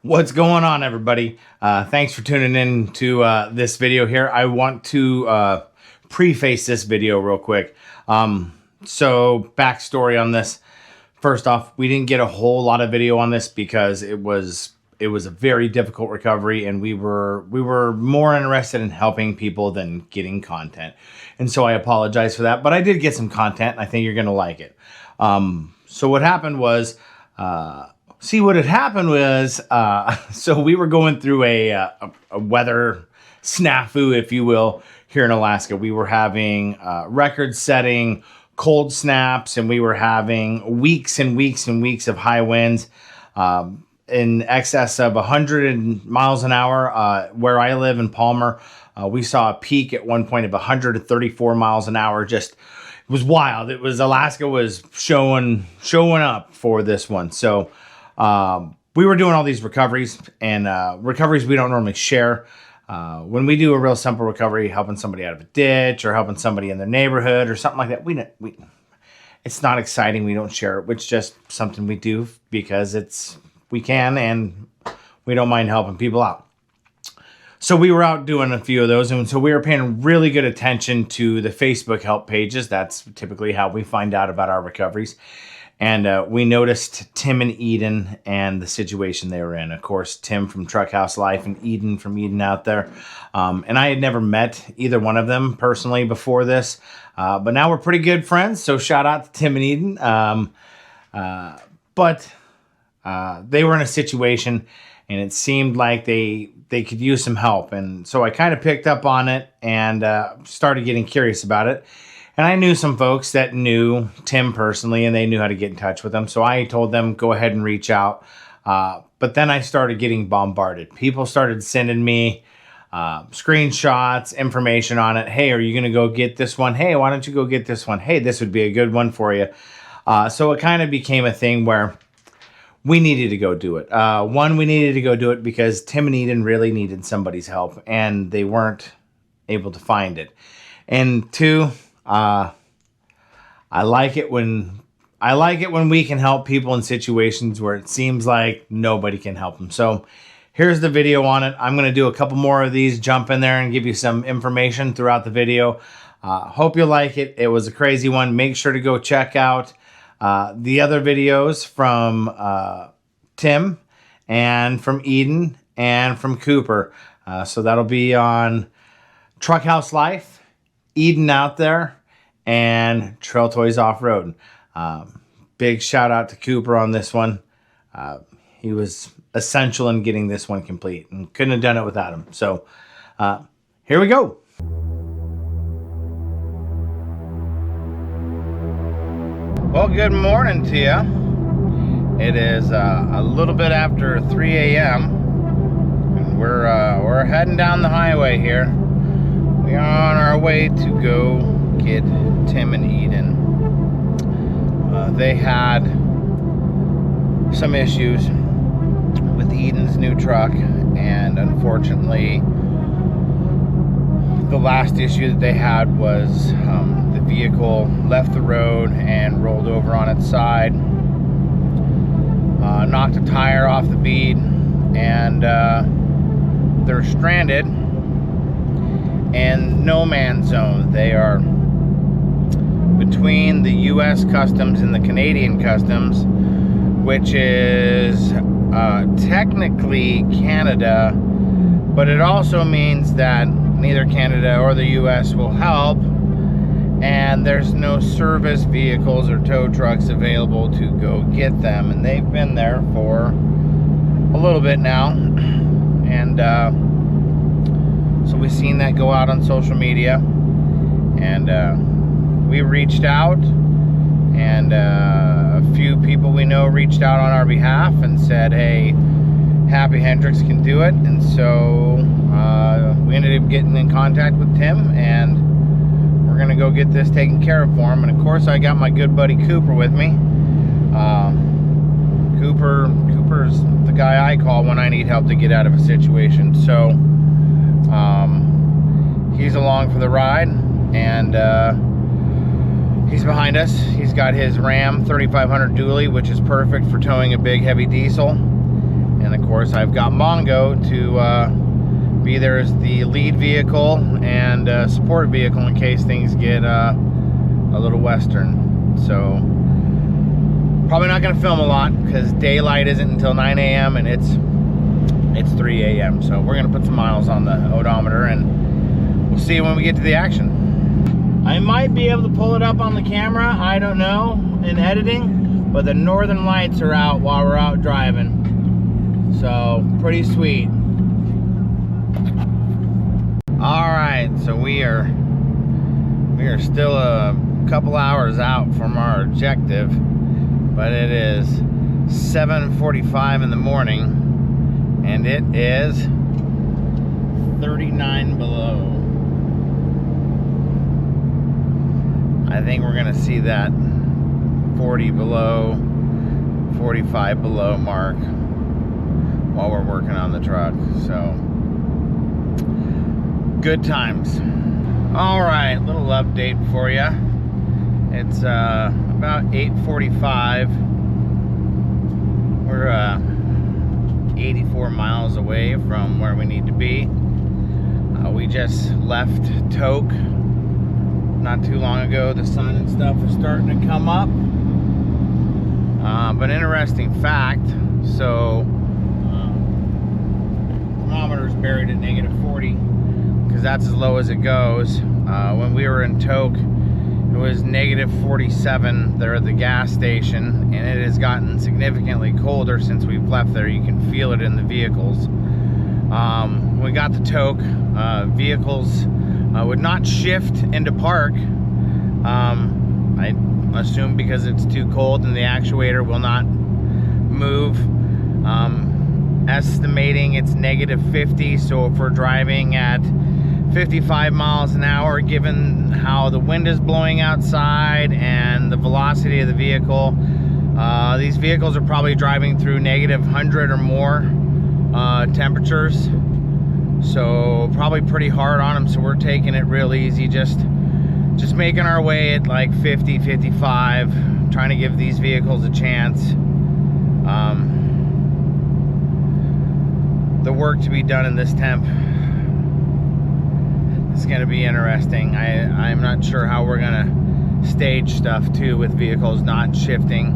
What's going on, everybody? Thanks for tuning in to this video here. I want to preface this video real quick. So backstory on this. First off, we didn't get a whole lot of video on this because it was a very difficult recovery, and we were more interested in helping people than getting content. And so I apologize for that, but I did get some content, and I think you're going to like it. So what happened was, so we were going through a weather snafu, if you will, here in Alaska. We were having record-setting cold snaps, and we were having weeks and weeks and weeks of high winds in excess of 100 miles an hour. Where I live in Palmer, we saw a peak at one point of 134 miles an hour. Just, it was wild. It was, Alaska was showing up for this one. So we were doing all these recoveries, and recoveries we don't normally share. When we do a real simple recovery, helping somebody out of a ditch or helping somebody in their neighborhood or something like that, it's not exciting. We don't share it. It's just something we do because we can, and we don't mind helping people out. So we were out doing a few of those, and so we were paying really good attention to the Facebook help pages. That's typically how we find out about our recoveries. And we noticed Tim and Eden and the situation they were in. Of course, Tim from Truckhouse Life and Eden from Eden Out There. And I had never met either one of them personally before this. But now we're pretty good friends. So shout out to Tim and Eden. But they were in a situation, and it seemed like they could use some help. And so I kind of picked up on it and started getting curious about it. And I knew some folks that knew Tim personally, and they knew how to get in touch with him. So I told them, go ahead and reach out. But then I started getting bombarded. People started sending me screenshots, information on it. Hey, are you going to go get this one? Hey, why don't you go get this one? Hey, this would be a good one for you. So it kind of became a thing where we needed to go do it. One, we needed to go do it because Tim and Eden really needed somebody's help, and they weren't able to find it. And two, I like it when we can help people in situations where it seems like nobody can help them. So here's the video on it. I'm going to do a couple more of these, jump in there and give you some information throughout the video. Hope you like it. It was a crazy one. Make sure to go check out the other videos from Tim and from Eden and from Cooper. So that'll be on Truckhouse Life, Eden Out There, and Trail Toys Off-Road. Big shout out to Cooper on this one. He was essential in getting this one complete, and couldn't have done it without him. So here we go. Well, good morning to you. It is a little bit after 3 a.m. and we're heading down the highway here. We are on our way to go get Tim and Eden. They had some issues with Eden's new truck, and unfortunately the last issue that they had was the vehicle left the road and rolled over on its side, knocked a tire off the bead, and they're stranded in no man's zone. They are between the U.S. Customs and the Canadian Customs, which is technically Canada, but it also means that neither Canada or the U.S. will help, and there's no service vehicles or tow trucks available to go get them. And they've been there for a little bit now, and so we've seen that go out on social media, and we reached out, and a few people we know reached out on our behalf and said, hey, Happy Hendricks can do it. And so we ended up getting in contact with Tim, and we're gonna go get this taken care of for him. And of course I got my good buddy Cooper with me. Cooper's the guy I call when I need help to get out of a situation. So he's along for the ride, and he's behind us. He's got his Ram 3500 dually, which is perfect for towing a big heavy diesel. And of course, I've got Mongo to be there as the lead vehicle and support vehicle in case things get a little western. So probably not going to film a lot because daylight isn't until 9 a.m. and it's 3 a.m. So we're going to put some miles on the odometer and we'll see when we get to the action. I might be able to pull it up on the camera, I don't know, in editing, but the northern lights are out while we're out driving. So pretty sweet. All right, so we are still a couple hours out from our objective, but it is 7:45 in the morning and it is 39 below. I think we're gonna see that 40 below, 45 below mark while we're working on the truck. So good times. All right, little update for you. It's about 8:45. We're 84 miles away from where we need to be. We just left Toke not too long ago. The sun and stuff is starting to come up. But interesting fact, so thermometer's buried at -40 because that's as low as it goes. When we were in Toke, it was -47 there at the gas station, and it has gotten significantly colder since we've left there. You can feel it in the vehicles. When we got to Toke, vehicles would not shift into park. I assume because it's too cold and the actuator will not move. Estimating it's -50, so if we're driving at 55 miles an hour, given how the wind is blowing outside and the velocity of the vehicle, these vehicles are probably driving through -100 or more temperatures, so probably pretty hard on them. So we're taking it real easy, just making our way at like 50, 55, trying to give these vehicles a chance. The work to be done in this temp is going to be interesting. I'm not sure how we're going to stage stuff too with vehicles not shifting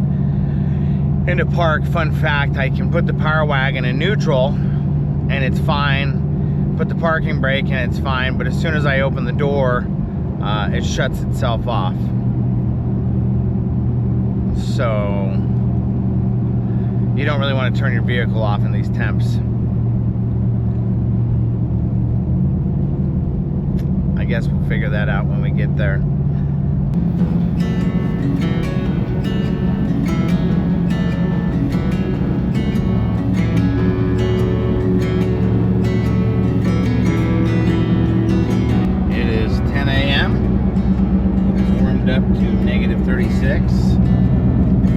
into park. Fun fact, I can put the Power Wagon in neutral and it's fine, put the parking brake and it's fine, but as soon as I open the door, it shuts itself off. So you don't really want to turn your vehicle off in these temps. I guess we'll figure that out when we get there. It is 10 a.m. It's warmed up to -36,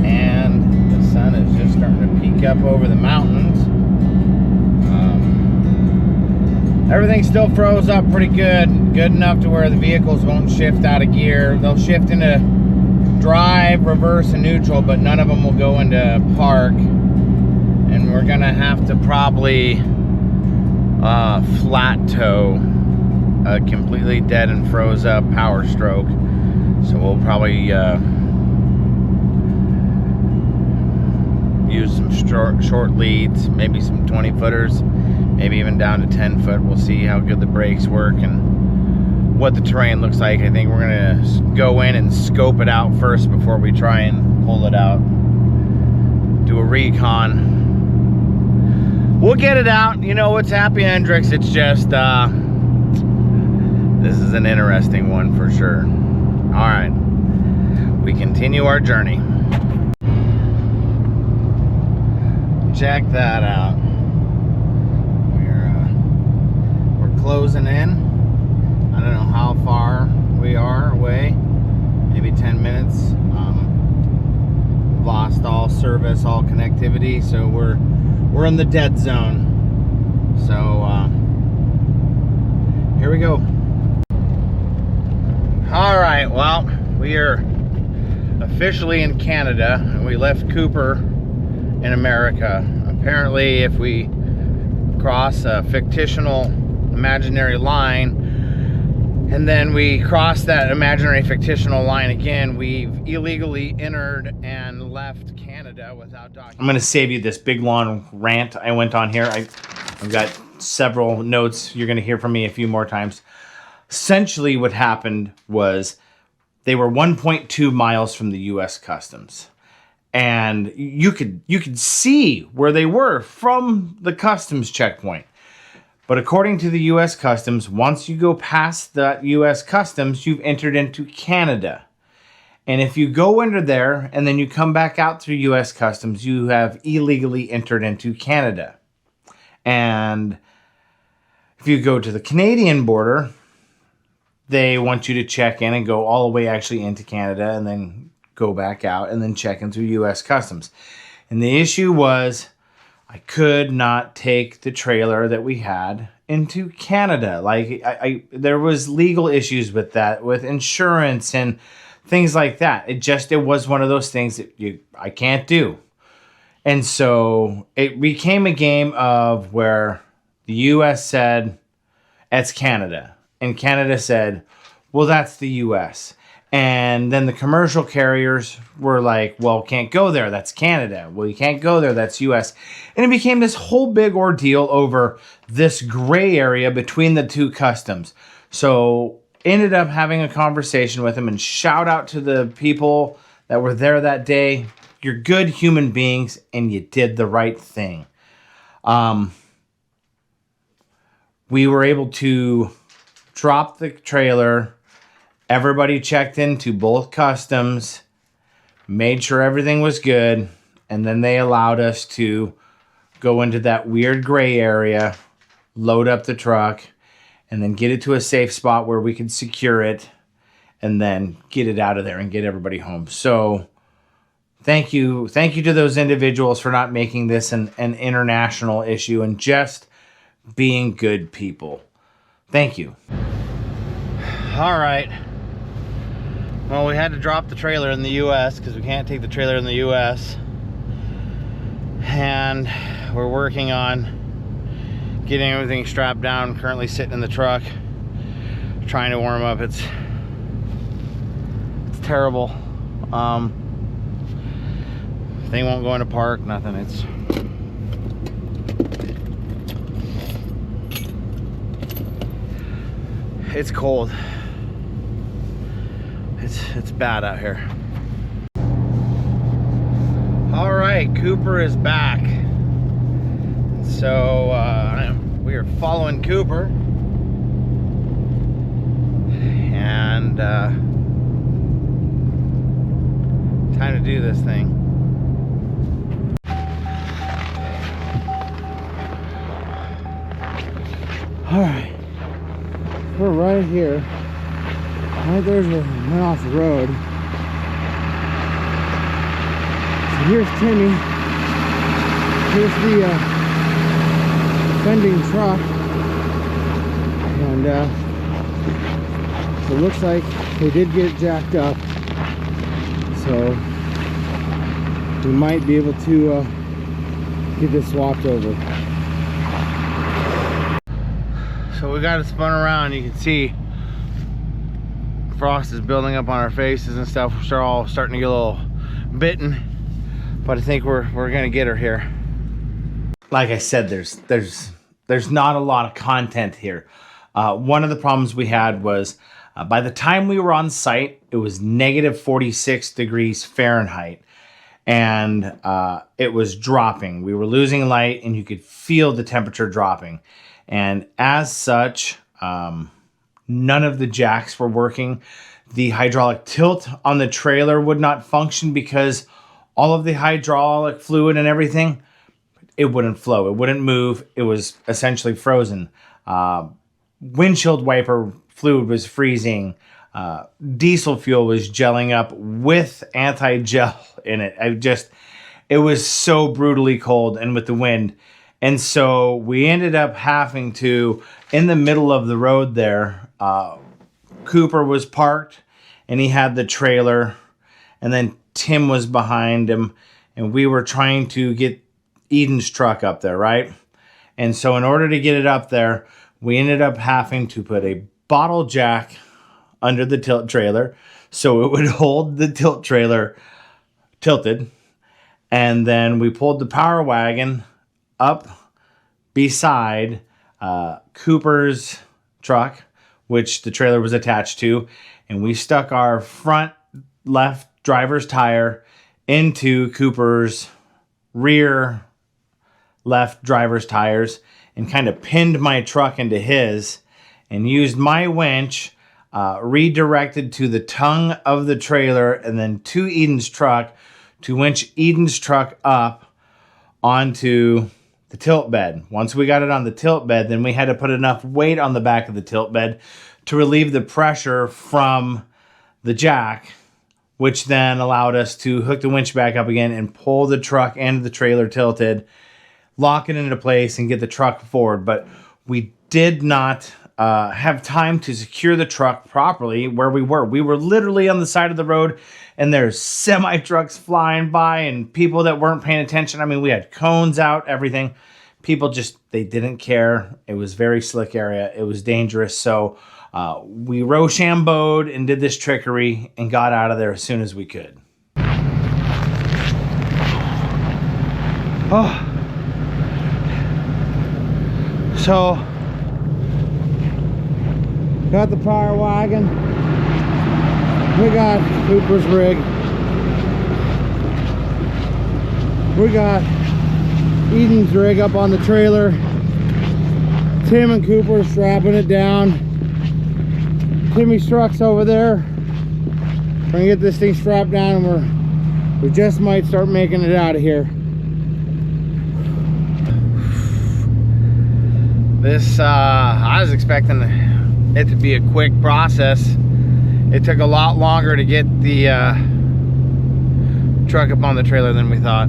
and the sun is just starting to peek up over the mountains. Everything still froze up pretty good enough to where the vehicles won't shift out of gear. They'll shift into drive, reverse, and neutral, but none of them will go into park. And we're gonna have to probably flat tow a completely dead and froze up Power Stroke. So we'll probably use some short leads, maybe some 20 footers, maybe even down to 10 foot. We'll see how good the brakes work and what the terrain looks like. I think we're gonna go in and scope it out first before we try and pull it out. Do a recon. We'll get it out. You know, it's Happy Hendrix. It's just, this is an interesting one for sure. All right, we continue our journey. Check that out. We're closing in. I don't know how far we are away. Maybe 10 minutes. Lost all service, all connectivity, so we're in the dead zone. So here we go. All right, well, we are officially in Canada, and we left Cooper in America. Apparently, if we cross a fictional imaginary line and then we cross that imaginary fictional line again, we've illegally entered and left Canada without documents. I'm going to save you this big long rant I went on here. I've got several notes. You're going to hear from me a few more times. Essentially what happened was they were 1.2 miles from the U.S. Customs. And you could see where they were from the customs checkpoint. But according to the U.S. Customs, once you go past that U.S. Customs, you've entered into Canada. And if you go under there and then you come back out through U.S. Customs, you have illegally entered into Canada. And if you go to the Canadian border, they want you to check in and go all the way actually into Canada and then go back out and then check in through U.S. Customs. And the issue was I could not take the trailer that we had into Canada. Like there was legal issues with that, with insurance and things like that. It was one of those things that I can't do. And so it became a game of where the U.S. said, it's Canada. And Canada said, well, that's the U.S. And then the commercial carriers were like, well, can't go there. That's Canada. Well, you can't go there. That's U.S. And it became this whole big ordeal over this gray area between the two customs. So ended up having a conversation with them, and shout out to the people that were there that day. You're good human beings and you did the right thing. We were able to drop the trailer. Everybody checked into both customs, made sure everything was good, and then they allowed us to go into that weird gray area, load up the truck, and then get it to a safe spot where we could secure it, and then get it out of there and get everybody home. So thank you to those individuals for not making this an international issue and just being good people. Thank you. All right. Well, we had to drop the trailer in the U.S. because we can't take the trailer in the U.S. And we're working on getting everything strapped down. Currently sitting in the truck, trying to warm up. It's terrible. Thing won't go into park, nothing. It's cold. It's bad out here. All right, Cooper is back. So we are following Cooper, and time to do this thing. All right, we're right here. Right there's where we went off the road. So here's Timmy. Here's the fending truck. And it looks like they did get it jacked up. So we might be able to get this swapped over. So we got it spun around. You can see frost is building up on our faces and stuff. We're all starting to get a little bitten, but I think we're gonna get her here. Like I said, there's not a lot of content here. One of the problems we had was by the time we were on site, it was negative 46 degrees Fahrenheit, and it was dropping. We were losing light, and you could feel the temperature dropping. And as such, none of the jacks were working. The hydraulic tilt on the trailer would not function because all of the hydraulic fluid and everything, it wouldn't flow. It wouldn't move. It was essentially frozen. Windshield wiper fluid was freezing. Diesel fuel was gelling up with anti-gel in it. It was so brutally cold, and with the wind. And so we ended up having to, in the middle of the road there, Cooper was parked and he had the trailer, and then Tim was behind him, and we were trying to get Eden's truck up there, right? And so in order to get it up there, we ended up having to put a bottle jack under the tilt trailer so it would hold the tilt trailer tilted. And then we pulled the power wagon up beside Cooper's truck, which the trailer was attached to, and we stuck our front left driver's tire into Cooper's rear left driver's tires and kind of pinned my truck into his and used my winch, redirected to the tongue of the trailer and then to Eden's truck to winch Eden's truck up onto the tilt bed. Once we got it on the tilt bed, then we had to put enough weight on the back of the tilt bed to relieve the pressure from the jack, which then allowed us to hook the winch back up again and pull the truck and the trailer tilted, lock it into place, and get the truck forward. But we did not have time to secure the truck properly where we were. We were literally on the side of the road, and there's semi trucks flying by and people that weren't paying attention. I mean, we had cones out, everything. People just, they didn't care. It was very slick area. It was dangerous. So we Rochambeaued and did this trickery and got out of there as soon as we could. Oh. So, got the power wagon. We got Cooper's rig. We got Eden's rig up on the trailer. Tim and Cooper strapping it down. Timmy's truck's over there. We're gonna get this thing strapped down and we just might start making it out of here. This, I was expecting it to be a quick process. It took a lot longer to get the truck up on the trailer than we thought.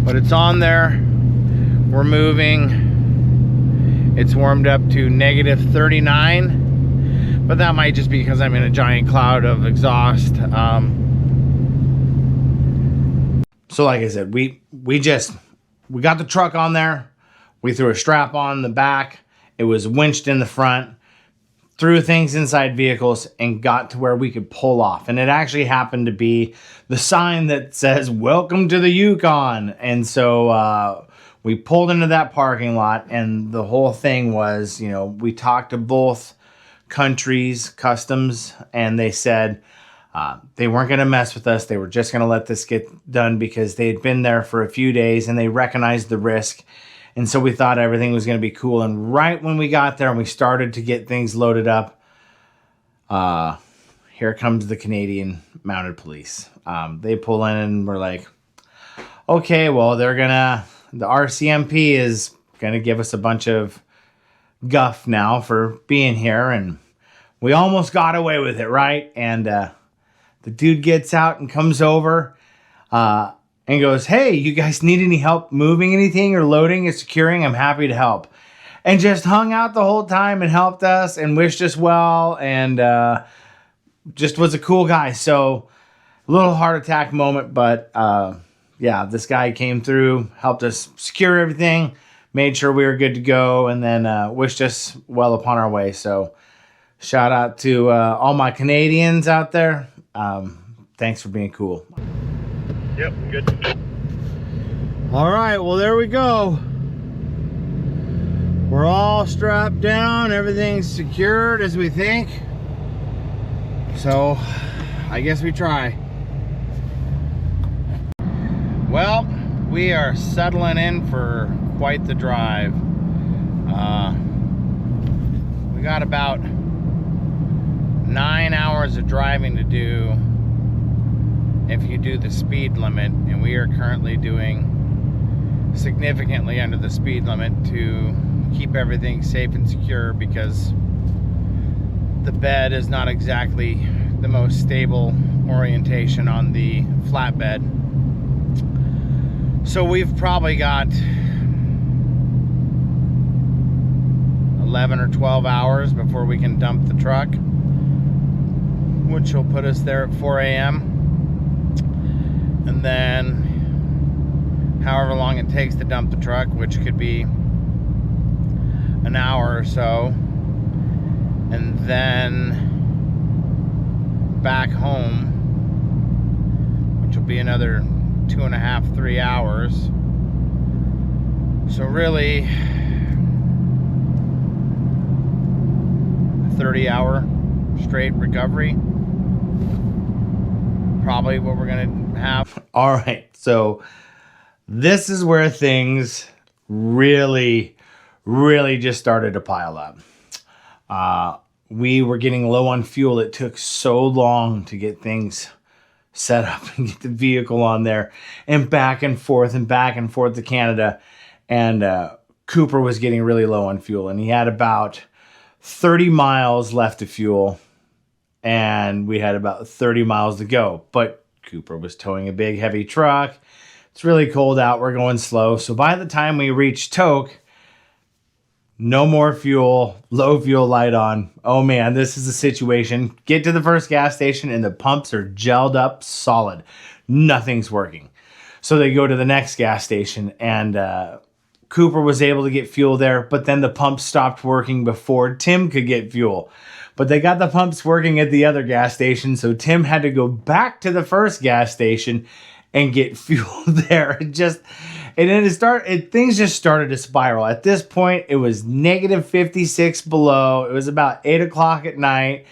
But it's on there. We're moving. It's warmed up to -39, but that might just be because I'm in a giant cloud of exhaust. So like I said, we got the truck on there. We threw a strap on the back. It was winched in the front, threw things inside vehicles, and got to where we could pull off. And it actually happened to be the sign that says, "Welcome to the Yukon." And so we pulled into that parking lot, and the whole thing was, you know, we talked to both countries, customs, and they said they weren't going to mess with us. They were just going to let this get done because they had been there for a few days and they recognized the risk. And so we thought everything was going to be cool. And right when we got there and we started to get things loaded up, here comes the Canadian Mounted Police. They pull in and we're like, okay, well, the RCMP is going to give us a bunch of guff now for being here. And we almost got away with it, right? And the dude gets out and comes over and goes, "Hey, you guys need any help moving anything or loading or securing? I'm happy to help." And just hung out the whole time and helped us and wished us well and just was a cool guy. So a little heart attack moment, but yeah, this guy came through, helped us secure everything, made sure we were good to go, and then wished us well upon our way. So shout out to all my Canadians out there. Thanks for being cool. Yep, good. All right, well, there we go. We're all strapped down. Everything's secured as we think. So I guess we try. Well, we are settling in for quite the drive. We got about 9 hours of driving to do if you do the speed limit, and we are currently doing significantly under the speed limit to keep everything safe and secure because the bed is not exactly the most stable orientation on the flatbed. So we've probably got 11 or 12 hours before we can dump the truck, which will put us there at 4 a.m. and then however long it takes to dump the truck, which could be an hour or so, and then back home, which will be another 2.5, 3 hours. So really, 30-hour straight recovery, probably what we're gonna have. All right, so this is where things really just started to pile up. We were getting low on fuel. It took so long to get things set up and get the vehicle on there, and back and forth to Canada. And Cooper was getting really low on fuel, and he had about 30 miles left of fuel, and we had about 30 miles to go. But Cooper was towing a big heavy truck. It's really cold out. We're going slow. So by the time we reached Toke, no more fuel, low fuel light on. Oh man, this is a situation. Get to the first gas station and the pumps are gelled up solid. Nothing's working. So they go to the next gas station, and Cooper was able to get fuel there, but then the pumps stopped working before Tim could get fuel. But they got the pumps working at the other gas station, so Tim had to go back to the first gas station and get fuel there. Things just started to spiral. At this point, it was negative 56 below. It was about 8 o'clock at night.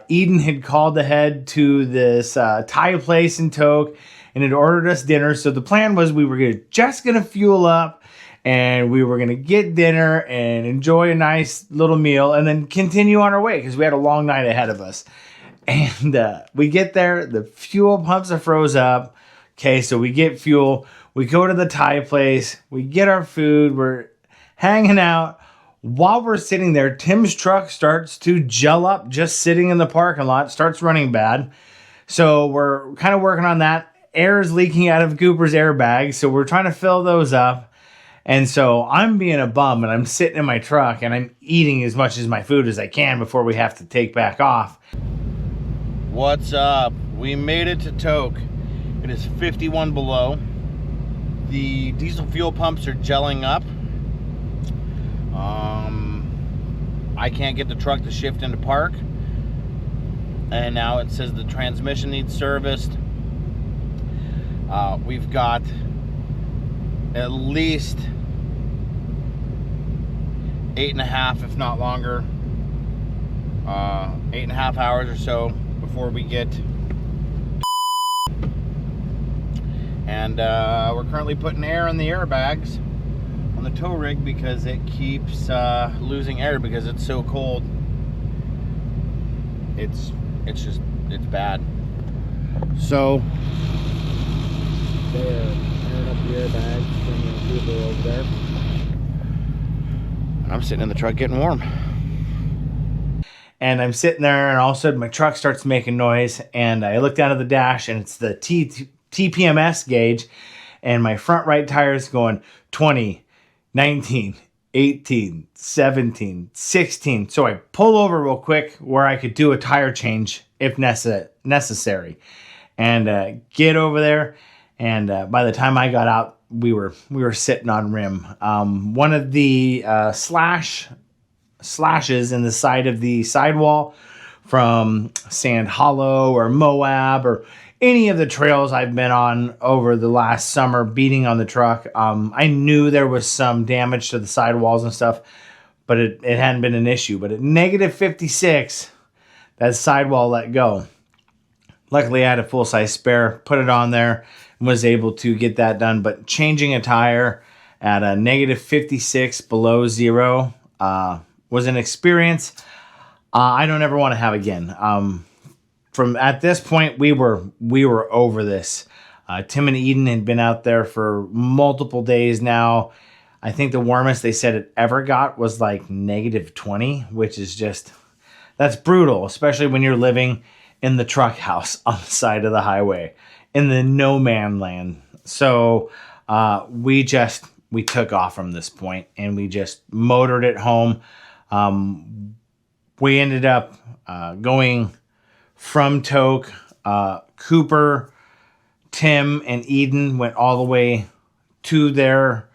Eden had called ahead to this Thai place in Toke and had ordered us dinner. So the plan was we were just going to fuel up, and we were going to get dinner and enjoy a nice little meal and then continue on our way because we had a long night ahead of us. And we get there, the fuel pumps are froze up. Okay, so we get fuel. We go to the Thai place. We get our food. We're hanging out. While we're sitting there, Tim's truck starts to gel up just sitting in the parking lot. Starts running bad. So we're kind of working on that. Air is leaking out of Cooper's airbags. So we're trying to fill those up. And so I'm being a bum, and I'm sitting in my truck, and I'm eating as much as my food as I can before we have to take back off. What's up? We made it to Toke. It is 51 below. The diesel fuel pumps are gelling up. I can't get the truck to shift into park. And now it says the transmission needs serviced. We've got at least 8.5, if not longer, 8.5 hours or so before we get. And we're currently putting air in the airbags on the tow rig because it keeps losing air because it's so cold. It's bad. So they're airing up the airbags, bringing Cooper over there. I'm sitting in the truck getting warm. And I'm sitting there, and all of a sudden my truck starts making noise, and I look down at the dash, and it's the TPMS gauge, and my front right tire is going 20, 19, 18, 17, 16. So I pull over real quick where I could do a tire change if necessary, and get over there. And by the time I got out, we were sitting on rim. One of the slashes in the side of the sidewall from Sand Hollow or Moab or any of the trails I've been on over the last summer beating on the truck. I knew there was some damage to the sidewalls and stuff, but it hadn't been an issue. But at negative 56, that sidewall let go. Luckily, I had a full-size spare, put it on there, and was able to get that done. But changing a tire at a negative 56 below zero was an experience I don't ever want to have again. From at this point, we were over this. Tim and Eden had been out there for multiple days now. I think the warmest they said it ever got was like negative 20, which is just, that's brutal, especially when you're living in the truck house on the side of the highway in the no man land. So we took off from this point and we just motored it home. We ended up going from Toke, Cooper Tim and Eden went all the way to their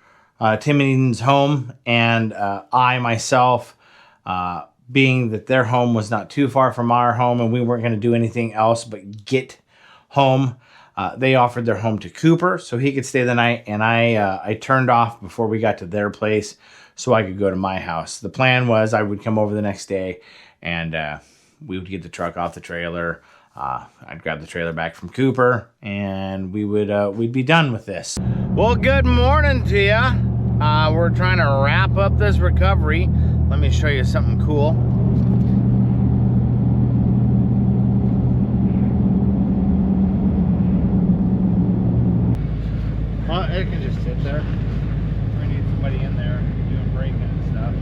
Tim and Eden's home, and I myself, being that their home was not too far from our home and we weren't going to do anything else but get home, they offered their home to Cooper so he could stay the night, and I turned off before we got to their place so I could go to my house. The plan was I would come over the next day and we would get the truck off the trailer. I'd grab the trailer back from Cooper, and we'd be done with this. Well, good morning to ya. We're trying to wrap up this recovery. Let me show you something cool. It can just sit there. We need somebody in there doing braking and stuff.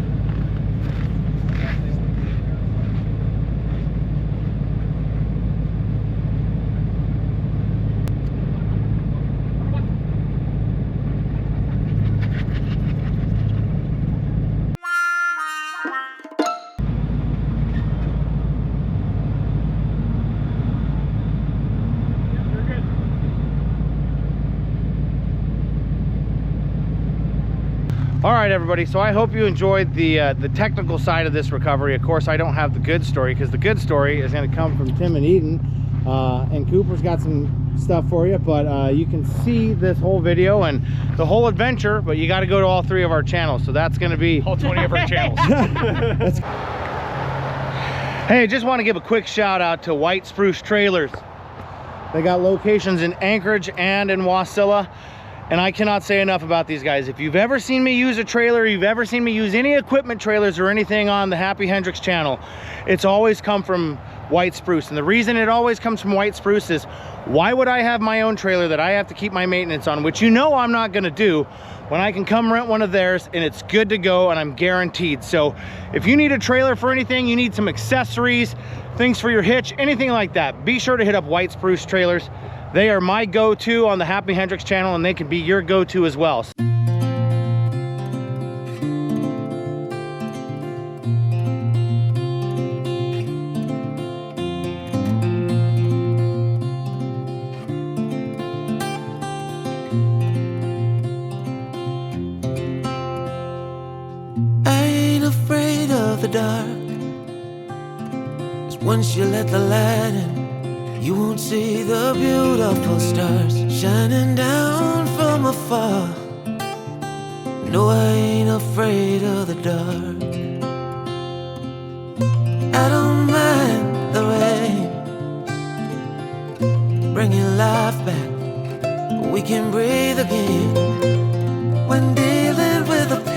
All right, everybody, so I hope you enjoyed the technical side of this recovery. Of course, I don't have the good story, because the good story is going to come from Tim and Eden, and Cooper's got some stuff for you, but you can see this whole video and the whole adventure, but you got to go to all 3 of our channels, so that's going to be All 20 of our channels. Hey, just want to give a quick shout out to White Spruce Trailers. They got locations in Anchorage and in Wasilla. And I cannot say enough about these guys. If you've ever seen me use a trailer, you've ever seen me use any equipment trailers or anything on the Happy Hendrix channel, it's always come from White Spruce. And the reason it always comes from White Spruce is, why would I have my own trailer that I have to keep my maintenance on, which you know I'm not gonna do, when I can come rent one of theirs and it's good to go and I'm guaranteed. So if you need a trailer for anything, you need some accessories, things for your hitch, anything like that, be sure to hit up White Spruce Trailers. They are my go-to on the Happy Hendrix channel, and they can be your go-to as well. I ain't afraid of the dark, 'cause once you let the light in, you won't see the beautiful stars shining down from afar. No, I ain't afraid of the dark. I don't mind the rain, bringing life back. We can breathe again when